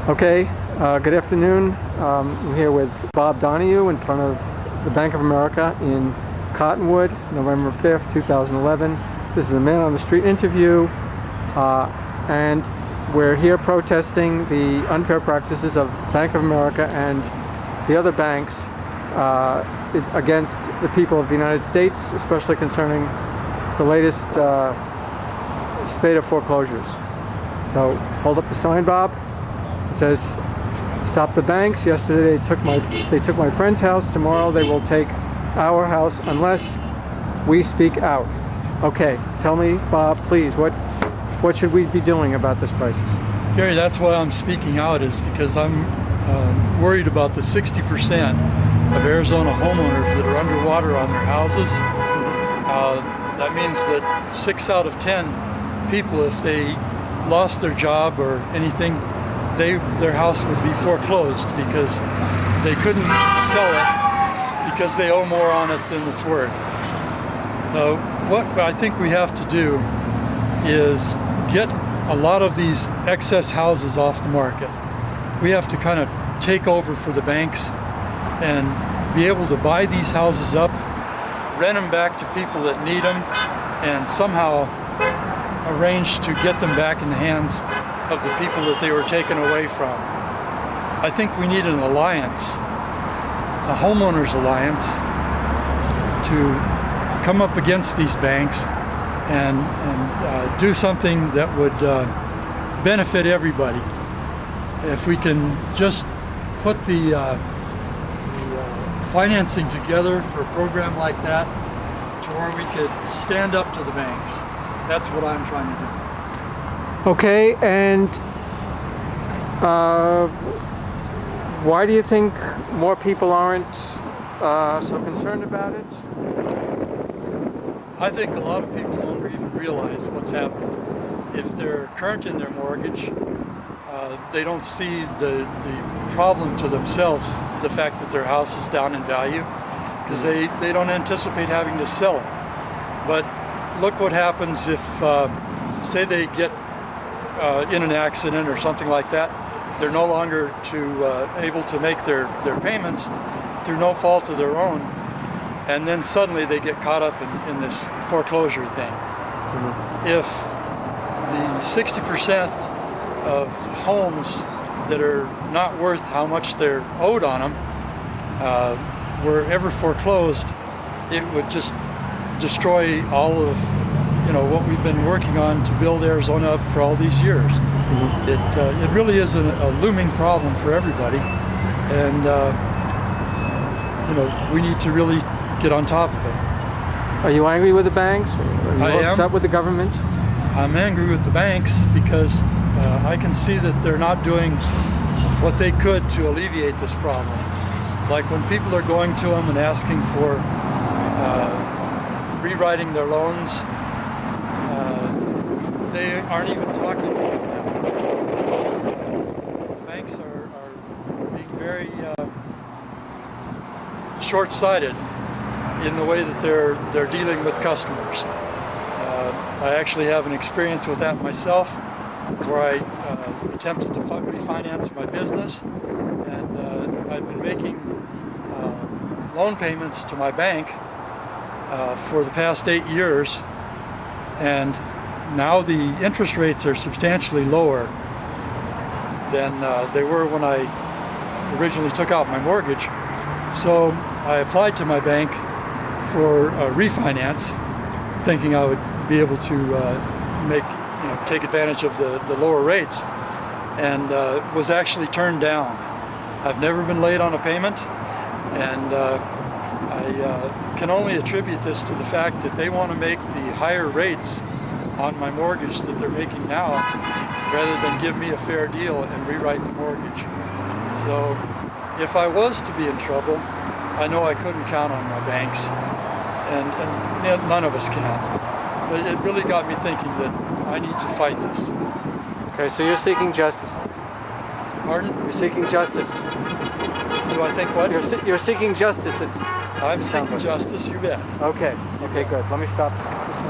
Okay, good afternoon. I'm here with Bob Donahue in front of the Bank of America in Cottonwood, November 5th, 2011. This is a man on the street interview, and we're here protesting the unfair practices of Bank of America and the other banks against the people of the United States, especially concerning the latest spate of foreclosures. So hold up the sign, Bob. It says, "Stop the banks." Yesterday they took my friend's house. Tomorrow they will take our house unless we speak out. Okay, tell me, Bob, please, what should we be doing about this crisis? Gary, that's why I'm speaking out, is because I'm worried about the 60% of Arizona homeowners that are underwater on their houses. That means that 6 out of 10 people, if they lost their job or anything, their house would be foreclosed because they couldn't sell it because they owe more on it than it's worth. What I think we have to do is get a lot of these excess houses off the market. We have to kind of take over for the banks and be able to buy these houses up, rent them back to people that need them, and somehow arrange to get them back in the hands of the people that they were taken away from. I think we need an alliance, a homeowners alliance, to come up against these banks and do something that would benefit everybody. If we can just put the financing together for a program like that to where we could stand up to the banks. That's what I'm trying to do. Okay, and why do you think more people aren't so concerned about it? I think a lot of people don't even realize what's happened. If they're current in their mortgage, they don't see the problem to themselves, the fact that their house is down in value, because they don't anticipate having to sell it. But look what happens if, say they get in an accident or something like that. They're no longer able to make their payments through no fault of their own, and then suddenly they get caught up in this foreclosure thing. Mm-hmm. If the 60% of homes that are not worth how much they're owed on them were ever foreclosed, it would just destroy all of what we've been working on to build Arizona up for all these years. Mm-hmm. It really is a looming problem for everybody, and we need to really get on top of it. Are you angry with the banks? Are you upset with the government? I'm angry with the banks because I can see that they're not doing what they could to alleviate this problem. Like when people are going to them and asking for rewriting their loans, they aren't even talking with them now. The banks are being very short-sighted in the way that they're dealing with customers. I actually have an experience with that myself, where I attempted to refinance my business, and I've been making loan payments to my bank for the past 8 years, and now the interest rates are substantially lower than they were when I originally took out my mortgage. So I applied to my bank for a refinance, thinking I would be able to take advantage of the lower rates, and was actually turned down. I've never been late on a payment, and I can only attribute this to the fact that they want to make the higher rates on my mortgage that they're making now, rather than give me a fair deal and rewrite the mortgage. So if I was to be in trouble, I know I couldn't count on my banks, and none of us can. But it really got me thinking that I need to fight this. Okay, so you're seeking justice. Pardon? You're seeking justice. Do I think what? You're seeking justice. I'm seeking justice, you bet. Okay, good. Let me stop this.